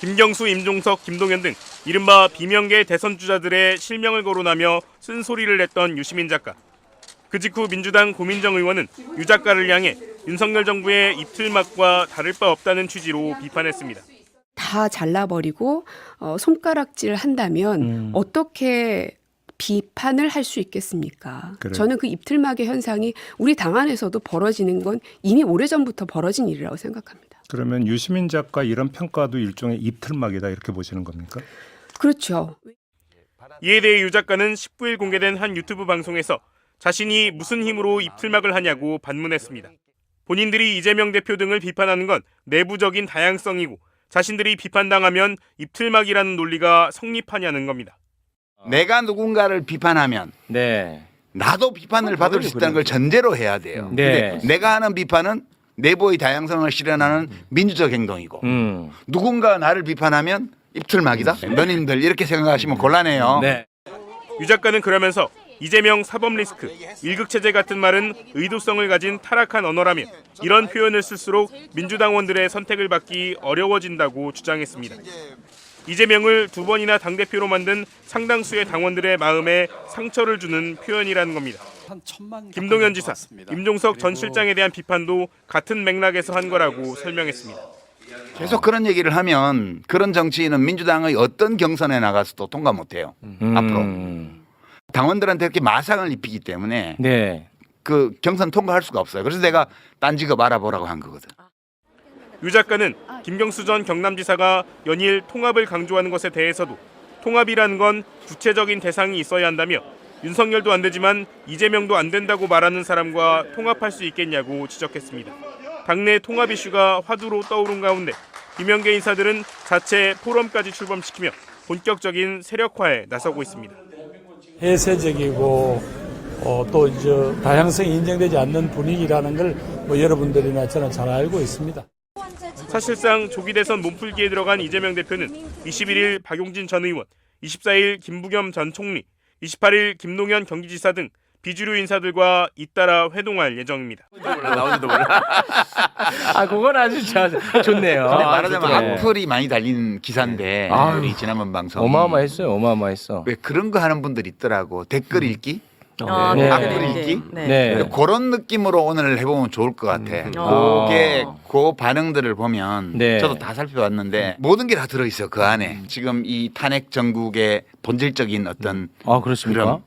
김경수, 임종석, 김동연 등 이른바 비명계 대선 주자들의 실명을 거론하며 쓴소리를 냈던 유시민 작가. 그 직후 민주당 고민정 의원은 유 작가를 향해 윤석열 정부의 입틀막과 다를 바 없다는 취지로 비판했습니다. 다 잘라버리고 손가락질 한다면 어떻게 비판을 할 수 있겠습니까? 그래. 저는 그 입틀막의 현상이 우리 당 안에서도 벌어지는 건 이미 오래전부터 벌어진 일이라고 생각합니다. 그러면 유시민 작가 이런 평가도 일종의 입틀막이다 이렇게 보시는 겁니까? 그렇죠. 이에 대해 유 작가는 19일 공개된 한 유튜브 방송에서 자신이 무슨 힘으로 입틀막을 하냐고 반문했습니다. 본인들이 이재명 대표 등을 비판하는 건 내부적인 다양성이고 자신들이 비판당하면 입틀막이라는 논리가 성립하냐는 겁니다. 내가 누군가를 비판하면 네. 나도 비판을 받을 수 있다는 걸 전제로 해야 돼요. 네. 근데 내가 하는 비판은 내부의 다양성을 실현하는 민주적 행동이고 누군가 나를 비판하면 입틀막이다. 너님들 이렇게 생각하시면 곤란해요. 네. 유 작가는 그러면서 이재명 사법 리스크, 일극체제 같은 말은 의도성을 가진 타락한 언어라며 이런 표현을 쓸수록 민주당원들의 선택을 받기 어려워진다고 주장했습니다. 이재명을 두 번이나 당대표로 만든 상당수의 당원들의 마음에 상처를 주는 표현이라는 겁니다. 김동연 지사, 임종석 전 실장에 대한 비판도 같은 맥락에서 한 거라고 설명했습니다. 계속 그런 얘기를 하면 그런 정치인은 민주당의 어떤 경선에 나가서도 통과 못해요. 앞으로. 당원들한테 이렇게 마상을 입히기 때문에 네. 그 경선 통과할 수가 없어요. 그래서 내가 딴 직업 알아보라고 한 거거든. 유 작가는 김경수 전 경남지사가 연일 통합을 강조하는 것에 대해서도 통합이라는 건 구체적인 대상이 있어야 한다며 윤석열도 안 되지만 이재명도 안 된다고 말하는 사람과 통합할 수 있겠냐고 지적했습니다. 당내 통합 이슈가 화두로 떠오른 가운데 비명계 인사들은 자체 포럼까지 출범시키며 본격적인 세력화에 나서고 있습니다. 폐쇄적이고 또 이제 다양성이 인정되지 않는 분위기라는 걸 여러분들이나 저는 잘 알고 있습니다. 사실상 조기 대선 몸풀기에 들어간 이재명 대표는 21일 박용진 전 의원, 24일 김부겸 전 총리, 28일 김동연 경기지사 등 비주류 인사들과 잇따라 회동할 예정입니다. 나오지도 몰라. 아, 그건 아주 좋네요. 말하자면 좋더라고요. 악플이 많이 달린 기사인데 아유, 우리 지난번 방송 어마어마했어요. 어마어마했어. 왜 그런 거 하는 분들 있더라고. 댓글 읽기, 네. 악플 읽기. 네. 그런 느낌으로 오늘 해보면 좋을 것 같아. 그게 그 반응들을 보면 네. 저도 다 살펴봤는데 모든 게 다 들어있어 그 안에. 지금 이 탄핵 정국의 본질적인 어떤 아, 그렇습니까?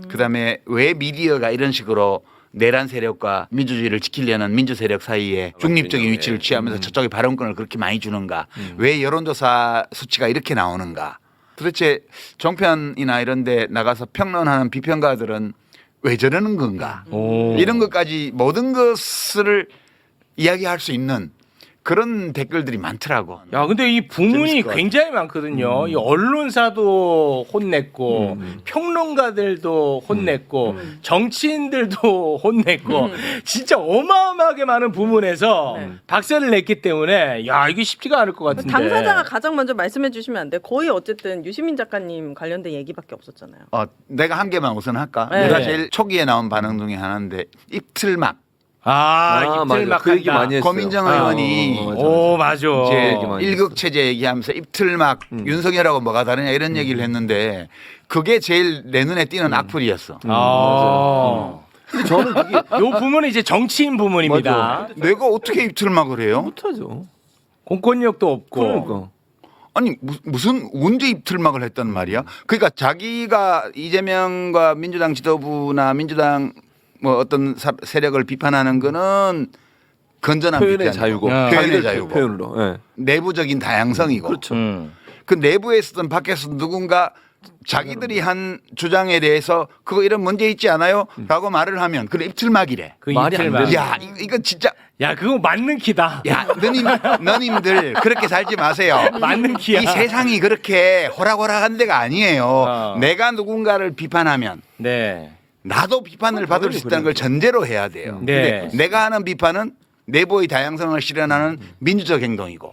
그다음에 왜 미디어가 이런 식으로 내란 세력과 민주주의를 지키려는 민주 세력 사이에 중립적인 위치를 취하면서 저쪽에 발언권을 그렇게 많이 주는가? 왜 여론조사 수치가 이렇게 나오는가? 도대체 종편이나 이런 데 나가서 평론하는 비평가들은 왜 저러는 건가? 이런 것까지 모든 것을 이야기할 수 있는 그런 댓글들이 많더라고. 야, 근데 이 부문이 재밌을 것 같아. 굉장히 많거든요. 이 언론사도 혼냈고, 평론가들도 혼냈고, 정치인들도 혼냈고, 진짜 어마어마하게 많은 부문에서 박살을 냈기 때문에, 야, 이게 쉽지가 않을 것 같은데. 당사자가 가장 먼저 말씀해 주시면 안 돼요? 거의 어쨌든 유시민 작가님 관련된 얘기밖에 없었잖아요. 내가 한 개만 우선 할까? 네. 내가 제일 초기에 나온 반응 중에 하나인데 입틀막. 입틀 막 그 얘기 많이 했어요. 고민정 의원이 오, 맞아. 이제 많이 일극체제 얘기하면서 입틀막 윤석열하고 뭐가 다르냐 이런 얘기를 했는데 그게 제일 내 눈에 띄는 악플이었어. 저는 그게 요 부문은 이제 정치인 부문입니다. 내가 어떻게 입틀막을 해요? 못하죠. 공권력도 없고. 그러니까. 아니 무슨 언제 입틀막을 했단 말이야? 그러니까 자기가 이재명과 민주당 지도부나 민주당 뭐 어떤 세력을 비판하는 거는 건전한 표현의 비판, 자유고, 표현의 자기들 자유고, 표현으로. 예. 내부적인 다양성이고. 그렇죠. 그 내부에서든 밖에서든 누군가 자기들이 한 주장에 대해서 그거 이런 문제 있지 않아요? 라고 말을 하면 그래 입틀막이래. 그 말이 안 입틀막. 되죠. 야 이건 진짜 야, 그거 맞는 키다. 야 너님들 그렇게 살지 마세요. 맞는 키야. 이 세상이 그렇게 호락호락한 데가 아니에요. 내가 누군가를 비판하면 네. 나도 비판을 받을 수 있다는 걸 전제로 해야 돼요. 네. 근데 내가 하는 비판은 내부의 다양성을 실현하는 민주적 행동이고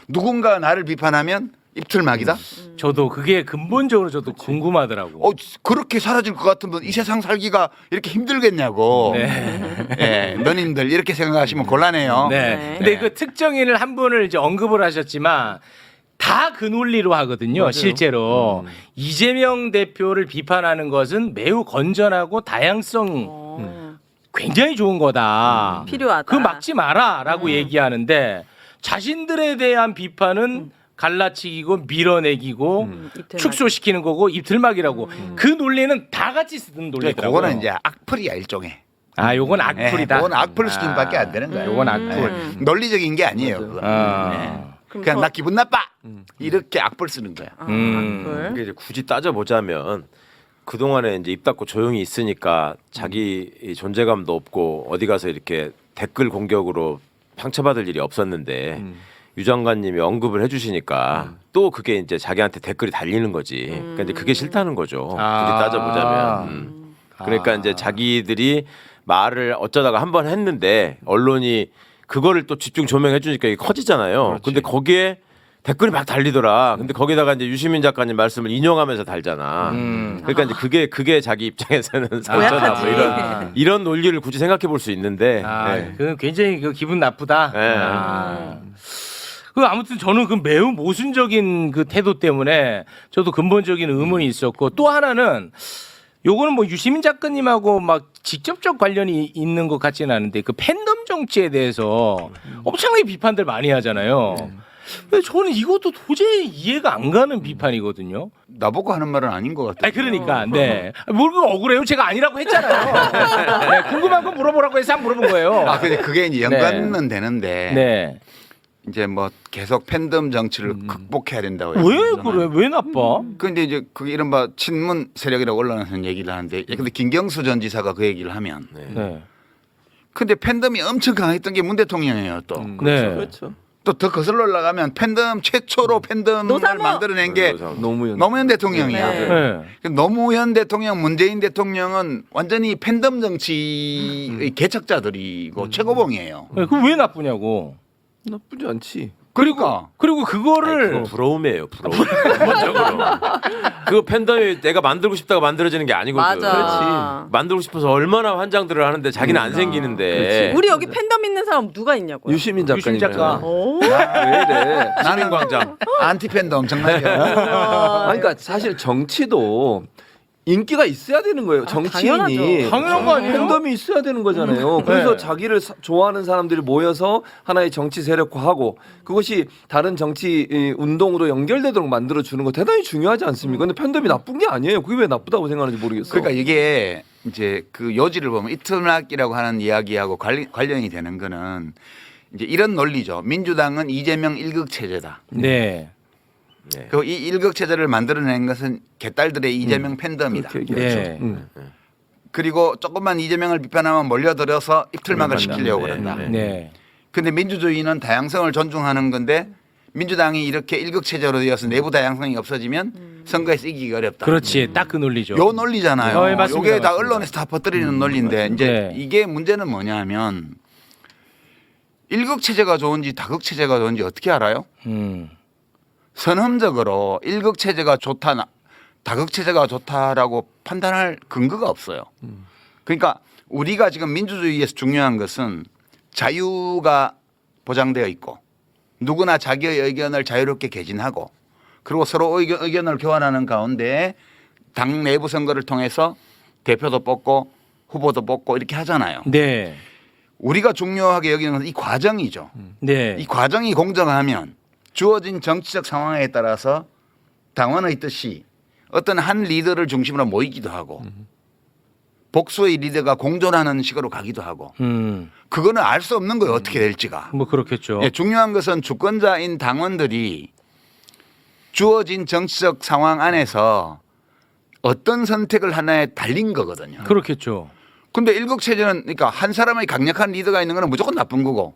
누군가 나를 비판하면 입틀막이다? 저도 그게 근본적으로 저도 궁금하더라고. 그렇게 사라질 것 같으면 이 세상 살기가 이렇게 힘들겠냐고. 네. 예, 너님들 이렇게 생각하시면 곤란해요. 네. 근데 그 특정인을 한 분을 이제 언급을 하셨지만 다 그 논리로 하거든요. 맞아요. 실제로 이재명 대표를 비판하는 것은 매우 건전하고 다양성 굉장히 좋은 거다. 필요하다. 그거 막지 마라라고 얘기하는데 자신들에 대한 비판은 갈라치기고 밀어내기고 이틀막. 축소시키는 거고 입틀막이라고 그 논리는 다 같이 쓰는 논리더라고요. 그거는 이제 악플이야 일종의. 아, 요건 악플이다. 그건 악플 수준밖에 안 되는 거예요. 요건 악플. 논리적인 게 아니에요. 그건. 그냥 나 기분 나빠 이렇게 악플 쓰는 거야. 악플. 이게 이제 굳이 따져보자면 그동안에 이제 입 닫고 조용히 있으니까 자기 이 존재감도 없고 어디 가서 이렇게 댓글 공격으로 상처받을 일이 없었는데 유 장관님이 언급을 해주시니까 또 그게 이제 자기한테 댓글이 달리는 거지. 그러니까 이제 그게 싫다는 거죠. 굳이 따져보자면. 그러니까 이제 자기들이 말을 어쩌다가 한 번 했는데 언론이 그거를 또 집중 조명해 주니까 이게 커지잖아요. 근데 거기에 댓글이 막 달리더라. 근데 거기다가 이제 유시민 작가님 말씀을 인용하면서 달잖아. 그러니까 이제 그게 자기 입장에서는 상처다 뭐 이런 논리를 굳이 생각해 볼 수 있는데. 네. 그 굉장히 그 기분 나쁘다. 네. 그 아무튼 저는 그 매우 모순적인 그 태도 때문에 저도 근본적인 의문이 있었고 또 하나는 요거는 뭐 유시민 작가님하고 막 직접적 관련이 있는 것 같지는 않은데 그 팬덤 정치에 대해서 엄청나게 비판들 많이 하잖아요. 근데 저는 이것도 도저히 이해가 안 가는 비판이거든요. 나보고 하는 말은 아닌 것 같아요. 아니 그러니까 네. 뭘 억울해요? 제가 아니라고 했잖아요. 네, 궁금한 거 물어보라고 해서 안 물어본 거예요. 아 근데 그게 이제 연관은 되는데 네. 이제 뭐 계속 팬덤 정치를 극복해야 된다고. 왜 얘기하잖아요. 그래? 왜 나빠? 근데 이제 그 이른바 친문 세력이라고 언론에서는 얘기를 하는데 근데 김경수 전 지사가 그 얘기를 하면 네. 근데 팬덤이 엄청 강했던 게 문 대통령이에요 또. 네. 그렇죠. 또 더 거슬러 올라가면 팬덤 최초로 팬덤을 노사모. 만들어낸 게 노무현. 노무현 대통령이야. 네. 노무현 대통령, 문재인 대통령은 완전히 팬덤 정치의 개척자들이고 최고봉이에요. 네, 그거 왜 나쁘냐고. 나쁘지 않지. 그러니까 그리고 그거를 그거 부러움이에요. 부러움. 기본적으로. 그 팬덤이 내가 만들고 싶다가 만들어지는 게 아니거든. 맞아. 만들고 싶어서 얼마나 환장들을 하는데 자기는 안 생기는데. 우리 여기 팬덤 있는 사람 누가 있냐고요? 유시민 작가님. 작가. 오. 왜 이래? 나는 광장 안티 팬덤 엄청나게. 아니, 그러니까 사실 정치도 인기가 있어야 되는 거예요. 정치인이 당연하죠. 당연한 거 아니에요? 팬덤이 있어야 되는 거잖아요. 그래서 네. 자기를 좋아하는 사람들이 모여서 하나의 정치 세력화하고 그것이 다른 정치 운동으로 연결되도록 만들어 주는 거 대단히 중요하지 않습니까? 근데 팬덤이 나쁜 게 아니에요. 그게 왜 나쁘다고 생각하는지 모르겠어. 그러니까 이게 이제 그 요지를 보면 이틀락이라고 하는 이야기하고 관련이 되는 거는 이제 이런 논리죠. 민주당은 이재명 일극 체제다. 네. 그 이 일극 체제를 만들어낸 것은 개딸들의 이재명 팬덤이다. 그렇게 얘기하죠. 네. 그리고 조금만 이재명을 비판하면 몰려들어서 이틀막을 시키려고 그런다. 네. 근데 민주주의는 다양성을 존중하는 건데 민주당이 이렇게 일극 체제로 되어서 내부 다양성이 없어지면 선거에서 이기기 어렵다. 그렇지. 딱 그 논리죠. 요 논리잖아요. 네, 맞습니다. 이게 다 맞습니다. 언론에서 다 퍼뜨리는 논리인데 이제 네. 이게 문제는 뭐냐면 일극 체제가 좋은지 다극 체제가 좋은지 어떻게 알아요? 선험적으로 일극 체제가 좋다, 다극 체제가 좋다라고 판단할 근거가 없어요. 그러니까 우리가 지금 민주주의에서 중요한 것은 자유가 보장되어 있고 누구나 자기의 의견을 자유롭게 개진하고 그리고 서로 의견을 교환하는 가운데 당 내부 선거를 통해서 대표도 뽑고 후보도 뽑고 이렇게 하잖아요. 네. 우리가 중요하게 여기는 것은 이 과정이죠. 네. 이 과정이 공정하면 주어진 정치적 상황에 따라서 당원의 뜻이 어떤 한 리더를 중심으로 모이기도 하고 복수의 리더가 공존하는 식으로 가기도 하고 그거는 알 수 없는 거예요. 어떻게 될지가. 뭐 그렇겠죠. 예, 중요한 것은 주권자인 당원들이 주어진 정치적 상황 안에서 어떤 선택을 하나에 달린 거거든요. 그렇겠죠. 근데 일극 체제는 그러니까 한 사람의 강력한 리더가 있는 건 무조건 나쁜 거고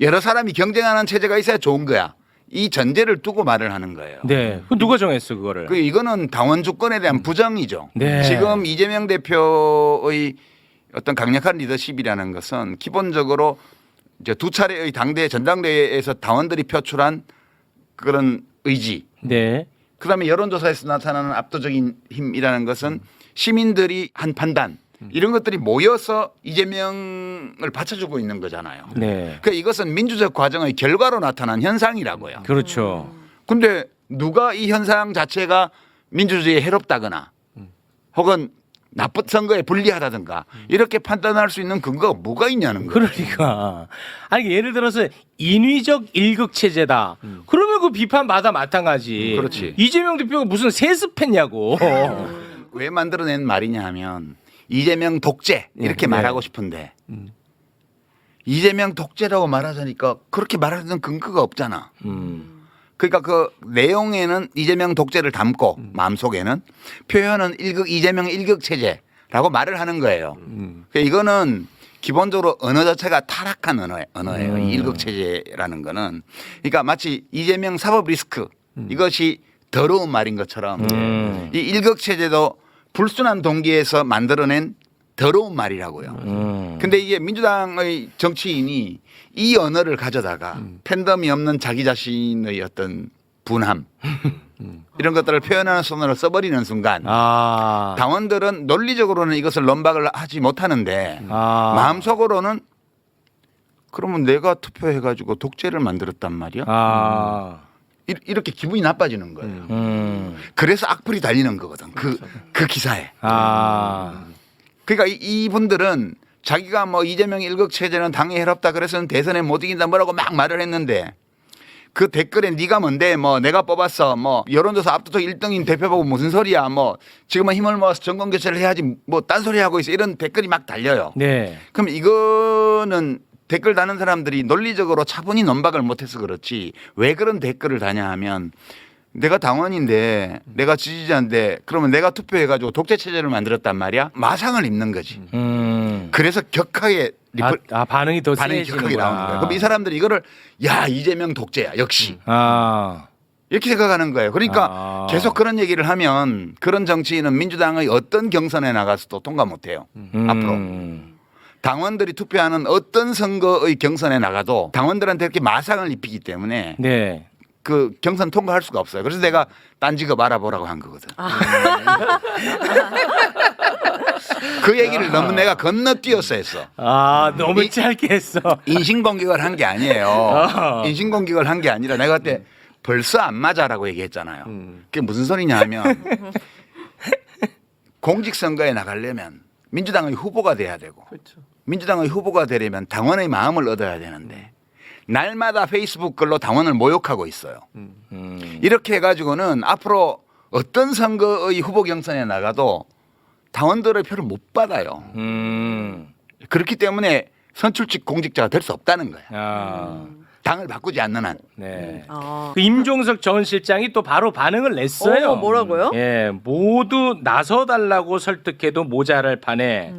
여러 사람이 경쟁하는 체제가 있어야 좋은 거야. 이 전제를 두고 말을 하는 거예요. 네. 그 누가 정했어 그거를? 이거는 당원 주권에 대한 부정이죠. 네. 지금 이재명 대표의 어떤 강력한 리더십이라는 것은 기본적으로 이제 두 차례의 당대 전당대회에서 당원들이 표출한 그런 의지. 네. 그다음에 여론조사에서 나타나는 압도적인 힘이라는 것은 시민들이 한 판단 이런 것들이 모여서 이재명을 받쳐주고 있는 거잖아요. 네. 그러니까 이것은 민주적 과정의 결과로 나타난 현상이라고요. 그렇죠. 근데 누가 이 현상 자체가 민주주의에 해롭다거나 혹은 나쁜 선거에 불리하다든가 이렇게 판단할 수 있는 근거가 뭐가 있냐는 거예요. 그러니까 아니 예를 들어서 인위적 일극 체제다. 그러면 그 비판마다 마땅하지. 그렇지. 이재명 대표가 무슨 세습했냐고. 왜 만들어낸 말이냐 하면 이재명 독재 이렇게 말하고 싶은데 이재명 독재라고 말하자니까 그렇게 말하는 근거가 없잖아. 그러니까 그 내용에는 이재명 독재를 담고 마음속에는 표현은 이재명 일극 체제라고 말을 하는 거예요. 그러니까 이거는 기본적으로 언어 자체가 타락한 언어예요. 이 일극 체제라는 거는. 그러니까 마치 이재명 사법 리스크 이것이 더러운 말인 것처럼 이 일극 체제도 불순한 동기에서 만들어낸 더러운 말이라고요. 근데 이게 민주당의 정치인이 이 언어를 가져다가 팬덤이 없는 자기 자신의 어떤 분함 이런 것들을 표현하는 손으로 써버리는 순간 당원들은 논리적으로는 이것을 논박을 하지 못하는데 마음속으로는 그러면 내가 투표해가지고 독재를 만들었단 말이야? 이렇게 기분이 나빠지는 거예요. 그래서 악플이 달리는 거거든. 그 기사에. 그러니까 이분들은 자기가 뭐 이재명 일극 체제는 당에 해롭다 그래서는 대선에 못 이긴다 뭐라고 막 말을 했는데 그 댓글에 네가 뭔데 뭐 내가 뽑았어 뭐 여론조사 압도적 1등인 대표 보고 무슨 소리야 뭐 지금은 힘을 모아서 정권 교체를 해야지 뭐 딴소리 하고 있어 이런 댓글이 막 달려요. 네. 그럼 이거는 댓글 다는 사람들이 논리적으로 차분히 논박을 못해서 그렇지 왜 그런 댓글을 다냐 하면 내가 당원인데 내가 지지자인데 그러면 내가 투표해가지고 독재 체제를 만들었단 말이야 마상을 입는 거지. 그래서 격하게 반응이 더 격하게 세지는구나. 나오는 거예요. 그럼 이 사람들이 이거를 야 이재명 독재야 역시 이렇게 생각하는 거예요. 그러니까 계속 그런 얘기를 하면 그런 정치인은 민주당의 어떤 경선에 나가서도 통과 못해요. 앞으로. 당원들이 투표하는 어떤 선거의 경선에 나가도 당원들한테 이렇게 마상을 입히기 때문에 네. 그 경선 통과할 수가 없어요. 그래서 내가 딴 직업 알아보라고 한 거거든. 그 얘기를 너무 내가 건너뛰어서 했어. 너무 짧게 했어. 인신공격을 한 게 아니에요. 인신공격을 한 게 아니라 내가 그때 벌써 안 맞아라고 얘기했잖아요. 그게 무슨 소리냐 하면 공직선거에 나가려면 민주당의 후보가 돼야 되고 민주당의 후보가 되려면 당원의 마음을 얻어야 되는데 날마다 페이스북 글로 당원을 모욕하고 있어요. 이렇게 해가지고는 앞으로 어떤 선거의 후보 경선에 나가도 당원들의 표를 못 받아요. 그렇기 때문에 선출직 공직자가 될 수 없다는 거야. 당을 바꾸지 않는 한. 네. 그 임종석 전 실장이 또 바로 반응을 냈어요. 뭐라고요? 예, 모두 나서달라고 설득해도 모자랄 판에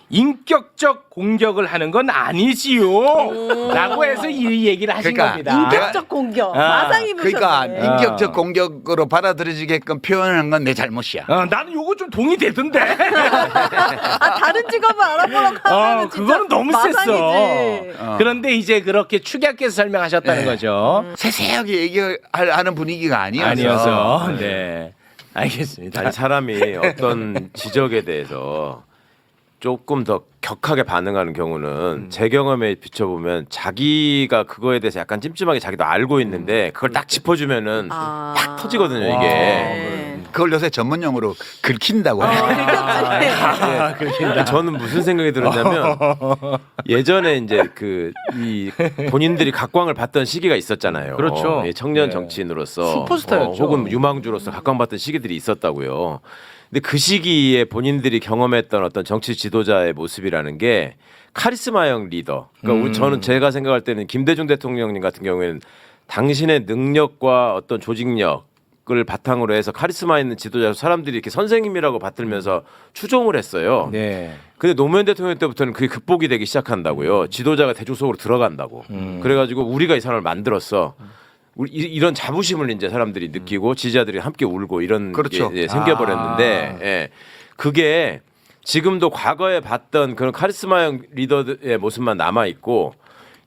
인격적 공격을 하는 건 아니지요. 라고 해서 이 얘기를 하신 그러니까 겁니다. 인격적 공격. 마상 입으셨네. 그러니까 인격적 공격으로 받아들여지게끔 표현한 건 내 잘못이야. 나는 요거 좀 동의되던데. 다른 직업을 알아보라고 하면 그거는 너무 셌어. 마상이지. 그런데 이제 그렇게 축약해서 설명하셨다는 거죠. 세세하게 얘기하는 분위기가 아니어서. 네. 알겠습니다. 아니, 사람이 어떤 지적에 대해서 조금 더 격하게 반응하는 경우는 제 경험에 비춰보면 자기가 그거에 대해서 약간 찜찜하게 자기도 알고 있는데 그걸 딱 짚어주면은 팍 터지거든요 이게. 네. 그걸 요새 전문용어로 긁힌다고 해요. 저는 무슨 생각이 들었냐면 예전에 이제 이 본인들이 각광을 받던 시기가 있었잖아요. 그렇죠. 청년 네. 정치인으로서 슈퍼스타였죠. 혹은 유망주로서 각광받던 시기들이 있었다고요. 근데 그 시기에 본인들이 경험했던 어떤 정치 지도자의 모습이라는 게 카리스마형 리더. 그러니까 저는 제가 생각할 때는 김대중 대통령님 같은 경우에는 당신의 능력과 어떤 조직력을 바탕으로 해서 카리스마 있는 지도자 사람들이 이렇게 선생님이라고 받들면서 추종을 했어요. 네. 근데 노무현 대통령 때부터는 그게 극복이 되기 시작한다고요. 지도자가 대중 속으로 들어간다고. 그래가지고 우리가 이 사람을 만들었어. 이런 자부심을 이제 사람들이 느끼고 지지자들이 함께 울고 이런 그렇죠. 게 생겨버렸는데 예. 그게 지금도 과거에 봤던 그런 카리스마형 리더의 모습만 남아 있고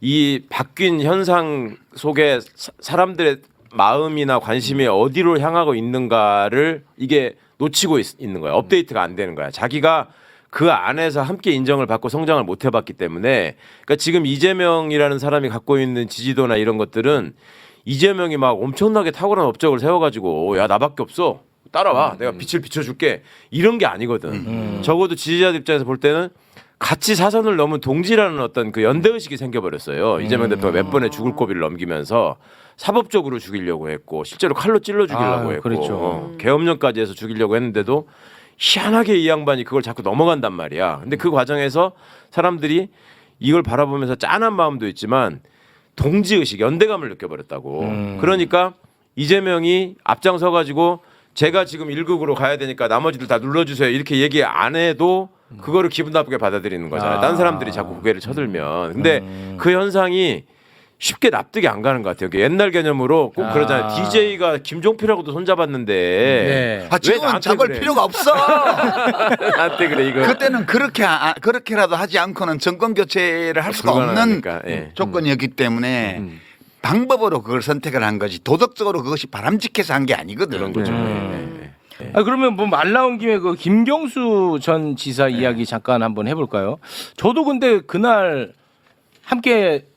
이 바뀐 현상 속에 사람들의 마음이나 관심이 어디로 향하고 있는가를 이게 놓치고 있는 거야. 업데이트가 안 되는 거야. 자기가 그 안에서 함께 인정을 받고 성장을 못 해봤기 때문에 그러니까 지금 이재명이라는 사람이 갖고 있는 지지도나 이런 것들은 이재명이 막 엄청나게 탁월한 업적을 세워가지고 야 나밖에 없어 따라와 내가 빛을 비춰줄게 이런 게 아니거든. 적어도 지지자들 입장에서 볼 때는 같이 사선을 넘은 동지라는 어떤 그 연대의식이 생겨버렸어요. 이재명 대표가 몇 번의 죽을 고비를 넘기면서 사법적으로 죽이려고 했고 실제로 칼로 찔러 죽이려고 했고 그렇죠. 계엄령까지 해서 죽이려고 했는데도 희한하게 이 양반이 그걸 자꾸 넘어간단 말이야. 근데 그 과정에서 사람들이 이걸 바라보면서 짠한 마음도 있지만 동지의식, 연대감을 느껴버렸다고. 그러니까 이재명이 앞장서가지고 제가 지금 1극으로 가야 되니까 나머지들 다 눌러주세요 이렇게 얘기 안 해도 그거를 기분 나쁘게 받아들이는 거잖아요. 딴 사람들이 자꾸 고개를 쳐들면. 근데 그 현상이 쉽게 납득이 안 가는 것 같아요. 옛날 개념으로 꼭 그러잖아요. DJ가 김종필하고도 손잡았는데 네. 아, 지금은 나한테 잡을 그래? 필요가 없어. 나한테 그래 이거. 그때는 그렇게라도 하지 않고는 정권 교체를 할 수가 없는 불가능하니까, 예. 조건이었기 때문에 방법으로 그걸 선택을 한 거지 도덕적으로 그것이 바람직해서 한 게 아니거든. 그런 거죠. 아, 그러면 뭐 말 나온 김에 그 김경수 전 지사 이야기 잠깐 한번 해볼까요? 저도 근데 그날 함께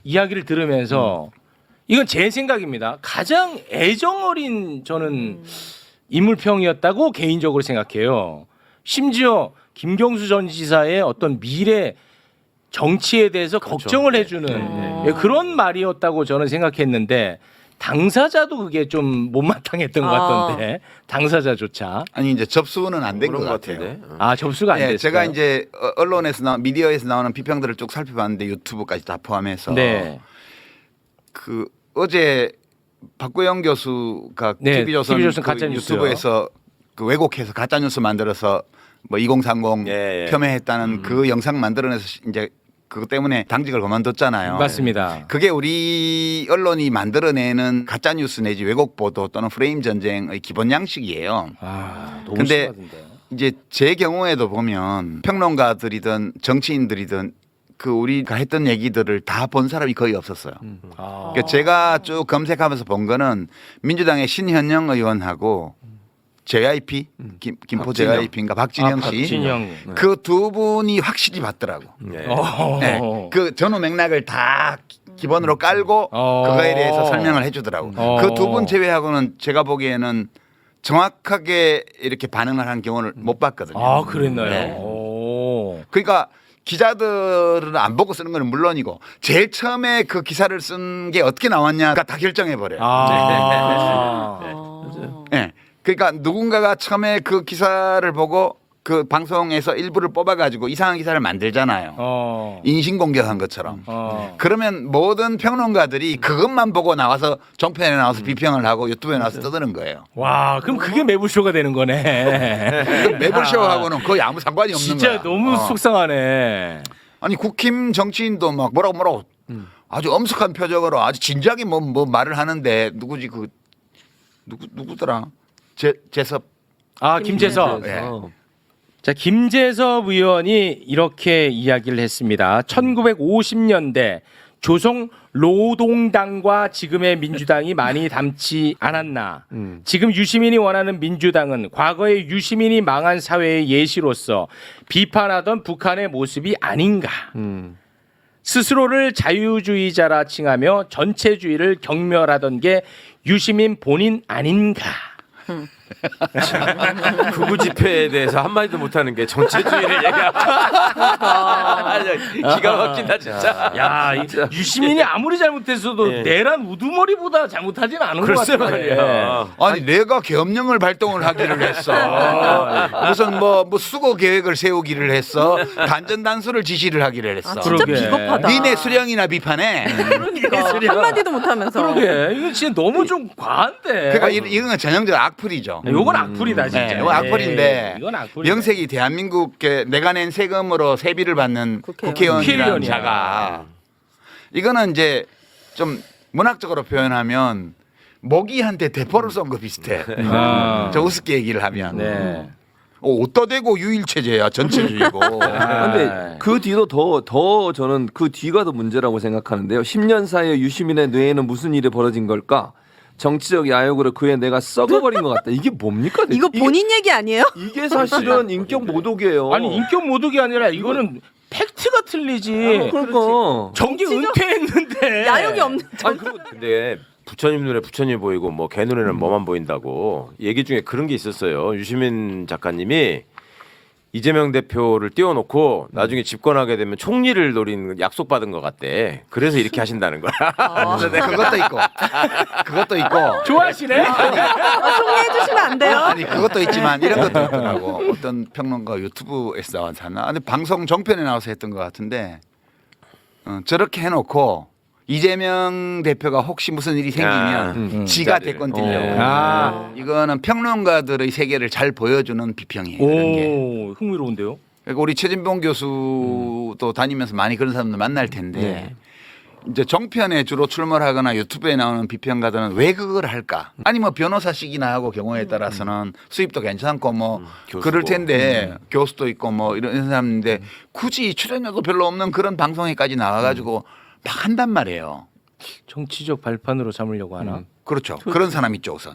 이야기를 들으면서 이건 제 생각입니다. 가장 애정 어린 저는 인물평이었다고 개인적으로 생각해요. 심지어 김경수 전 지사의 어떤 미래 정치에 대해서 걱정을 해주는 그런 말이었다고 저는 생각했는데 당사자도 그게 좀 못마땅했던 것 같던데 당사자조차 아니 이제 접수는 안 된 것 그런 것 같아요. 같은데. 아 접수가 안 네, 됐어요. 제가 이제 언론에서 미디어에서 나오는 비평들을 쭉 살펴봤는데 유튜브까지 다 포함해서 네. 그 어제 박구영 교수가 네, TV조선 TV조선 그 가짜 뉴스요. 유튜브에서 그 왜곡해서 가짜 뉴스 만들어서 뭐 2030 예, 예. 폄훼했다는 그 영상 만들어내서 이제 그것 때문에 당직을 그만뒀잖아요. 맞습니다. 그게 우리 언론이 만들어내는 가짜 뉴스 내지 왜곡 보도 또는 프레임 전쟁의 기본 양식이에요. 아, 너무 근데 심하던데. 이제 제 경우에도 보면 평론가들이든 정치인들이든 그 우리가 했던 얘기들을 다 본 사람이 거의 없었어요. 아. 그러니까 제가 쭉 검색하면서 본 거는 민주당의 신현영 의원하고 JYP 김포 박진영. JYP인가 박진영 씨 박진영. 그 두 분이 확실히 봤더라고. 네. 네. 그 전후 맥락을 다 기본으로 깔고 그거에 대해서 설명을 해주더라고. 그 두 분 제외하고는 제가 보기에는 정확하게 이렇게 반응을 한 경우를 못 봤거든요. 아 그랬나요? 네. 오. 그러니까 기자들은 안 보고 쓰는 건 물론이고 제일 처음에 그 기사를 쓴 게 어떻게 나왔냐가 다 결정해 버려요. 아. 네. 그러니까 누군가가 처음에 그 기사를 보고 그 방송에서 일부를 뽑아가지고 이상한 기사를 만들잖아요. 인신공격한 것처럼. 그러면 모든 평론가들이 그것만 보고 나와서 종편에 나와서 비평을 하고 유튜브에 나와서 떠드는 거예요. 와, 그럼 그게 매불쇼가 되는 거네. 매불쇼하고는 거의 아무 상관이 없는 진짜 거야. 너무 속상하네. 아니 국힘 정치인도 막 뭐라고 아주 엄숙한 표정으로 아주 진지하게 뭐 말을 하는데 누구지 그 누구더라 재섭. 아 김재섭. 네. 자 김재섭 의원이 이렇게 이야기를 했습니다. 1950년대 조선 노동당과 지금의 민주당이 많이 닮지 않았나. 지금 유시민이 원하는 민주당은 과거의 유시민이 망한 사회의 예시로서 비판하던 북한의 모습이 아닌가. 스스로를 자유주의자라 칭하며 전체주의를 경멸하던 게 유시민 본인 아닌가. 극우 집회에 대해서 한마디도 못하는 게 전체주의를 얘기하고 기가 막힌다 진짜. 야, 유시민이 아무리 잘못했어도 예. 내란 우두머리보다 잘못하진 않은 것 글쎄 같아. 말이야. 아니 내가 계엄령을 발동을 하기를 했어. 무슨 뭐 수거 계획을 세우기를 했어. 단전 단수를 지시를 하기를 했어. 아, 진짜 그러게. 비겁하다. 니네 수령이나 비판해. 그러니까 한마디도 못하면서. 그러게. 이거 진짜 너무 좀 과한데. 그러니까 이건 전형적 악플이죠. 요건 악플이다 진짜. 네, 이건 악플인데 이건 악플이다. 명색이 대한민국에 내가 낸 세금으로 세비를 받는 국회의원이라는 국회의원이야. 자가 이거는 이제 좀 문학적으로 표현하면 모기한테 대포를 쏜 거 비슷해. 저 우습게 얘기를 하면. 네. 어디다 대고 유일체제야 전체주의고. 근데 그 뒤도 더 저는 그 뒤가 더 문제라고 생각하는데요. 10년 사이에 유시민의 뇌에는 무슨 일이 벌어진 걸까? 정치적 야욕으로 그의 뇌가 썩어버린 것 같다. 이게 뭡니까? 이거 본인 얘기 아니에요? 이게 사실은 인격 모독이에요. 아니 인격 모독이 아니라 이거는 팩트가 틀리지. 그러니까 정기 은퇴했는데. 야욕이 없는. 아니 그리고 근데 부처님 눈에 부처님 보이고 뭐 개 눈에는 뭐만 보인다고 얘기 중에 그런 게 있었어요. 유시민 작가님이 이재명 대표를 띄워놓고 나중에 집권하게 되면 총리를 노린 약속받은 것 같대. 그래서 이렇게 하신다는 거야. 그것도 있고 아, 좋아하시네. 소개해 주시면 안 돼요? 아니 그것도 있지만 이런 것도 있더라고. 어떤 평론가 유튜브에서 나와서 하나 아니 방송 정편에 나와서 했던 것 같은데 저렇게 해놓고 이재명 대표가 혹시 무슨 일이 생기면 지가 대권 뛰려고. 이거는 평론가들의 세계를 잘 보여주는 비평이에요. 그런 게. 오, 흥미로운데요. 그러니까 우리 최진봉 교수도 다니면서 많이 그런 사람들 만날 텐데 이제 정편에 주로 출몰하거나 유튜브에 나오는 비평가들은 왜 그걸 할까? 아니 뭐 변호사식이나 하고 경우에 따라서는 수입도 괜찮고 뭐 그럴 텐데 교수도 있고 뭐 이런 사람인데 굳이 출연료도 별로 없는 그런 방송에까지 나와가지고 막 한단 말이에요. 정치적 발판으로 삼으려고 하나? 그렇죠. 그런 사람 있죠 우선.